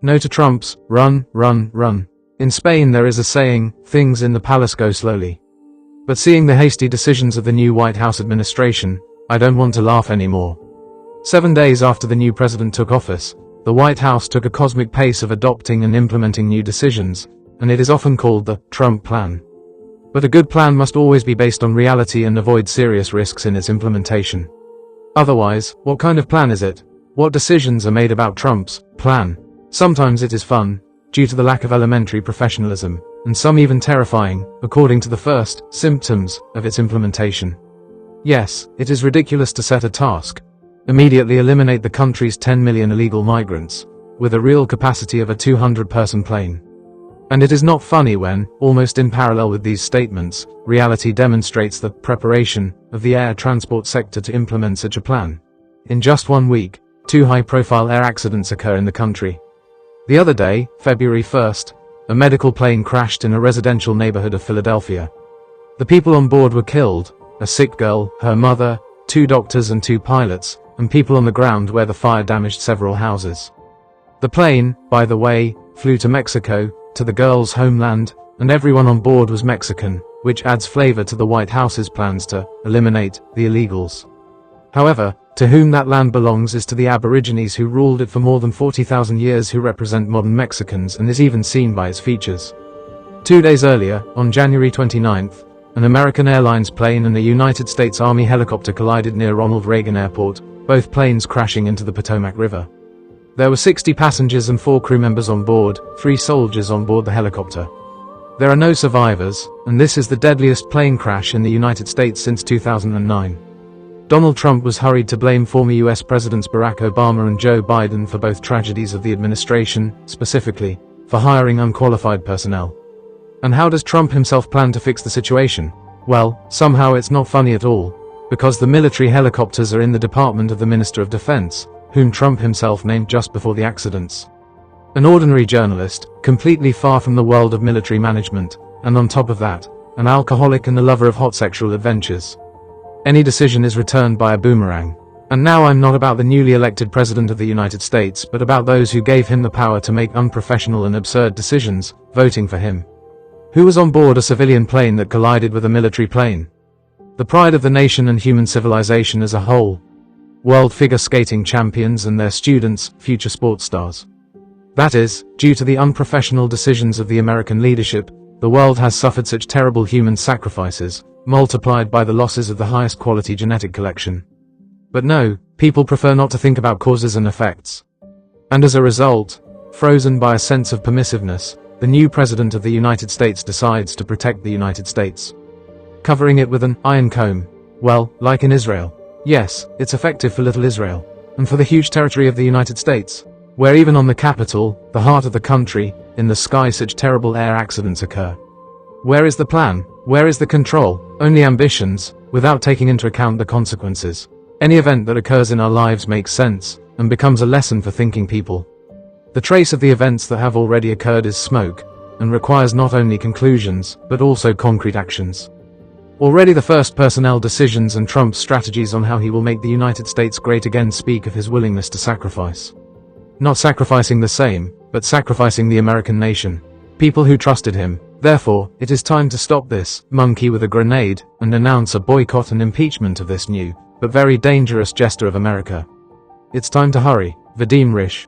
No to Trump's run, run, run. In Spain there is a saying, things in the palace go slowly. But seeing the hasty decisions of the new White House administration, I don't want to laugh anymore. 7 days after the new president took office, the White House took a cosmic pace of adopting and implementing new decisions, and it is often called the Trump Plan. But a good plan must always be based on reality and avoid serious risks in its implementation. Otherwise, what kind of plan is it? What decisions are made about Trump's plan? Sometimes it is fun, due to the lack of elementary professionalism, and some even terrifying, according to the first symptoms of its implementation. Yes, it is ridiculous to set a task. Immediately eliminate the country's 10 million illegal migrants, with a real capacity of a 200-person plane. And it is not funny when, almost in parallel with these statements, reality demonstrates the preparation of the air transport sector to implement such a plan. In just 1 week, 2 high-profile air accidents occur in the country. The other day, February 1st, a medical plane crashed in a residential neighborhood of Philadelphia. The people on board were killed, a sick girl, her mother, 2 doctors and 2 pilots, and people on the ground where the fire damaged several houses. The plane, by the way, flew to Mexico, to the girl's homeland, and everyone on board was Mexican, which adds flavor to the White House's plans to eliminate the illegals. However, to whom that land belongs is to the Aborigines who ruled it for more than 40,000 years, who represent modern Mexicans and is even seen by its features. 2 days earlier, on January 29th, an American Airlines plane and a United States Army helicopter collided near Ronald Reagan Airport, both planes crashing into the Potomac River. There were 60 passengers and 4 crew members on board, 3 soldiers on board the helicopter. There are no survivors, and this is the deadliest plane crash in the United States since 2009. Donald Trump was hurried to blame former US Presidents Barack Obama and Joe Biden for both tragedies of the administration, specifically, for hiring unqualified personnel. And how does Trump himself plan to fix the situation? Well, somehow it's not funny at all, because the military helicopters are in the department of the Minister of Defense, whom Trump himself named just before the accidents. An ordinary journalist, completely far from the world of military management, and on top of that, an alcoholic and a lover of hot sexual adventures. Any decision is returned by a boomerang. And now I'm not about the newly elected President of the United States, but about those who gave him the power to make unprofessional and absurd decisions, voting for him. Who was on board a civilian plane that collided with a military plane? The pride of the nation and human civilization as a whole. World figure skating champions and their students, future sports stars. That is, due to the unprofessional decisions of the American leadership, the world has suffered such terrible human sacrifices, multiplied by the losses of the highest quality genetic collection. But no, people prefer not to think about causes and effects. And as a result, frozen by a sense of permissiveness, the new President of the United States decides to protect the United States. Covering it with an iron comb. Well, like in Israel. Yes, it's effective for little Israel, and for the huge territory of the United States, where even on the capital, the heart of the country, in the sky such terrible air accidents occur. Where is the plan? Where is the control? Only ambitions, without taking into account the consequences. Any event that occurs in our lives makes sense, and becomes a lesson for thinking people. The trace of the events that have already occurred is smoke, and requires not only conclusions, but also concrete actions. Already the first personnel decisions and Trump's strategies on how he will make the United States great again speak of his willingness to sacrifice. Not sacrificing the same, but sacrificing the American nation. People who trusted him. Therefore, it is time to stop this monkey with a grenade and announce a boycott and impeachment of this new, but very dangerous jester of America. It's time to hurry. Vadim Risch.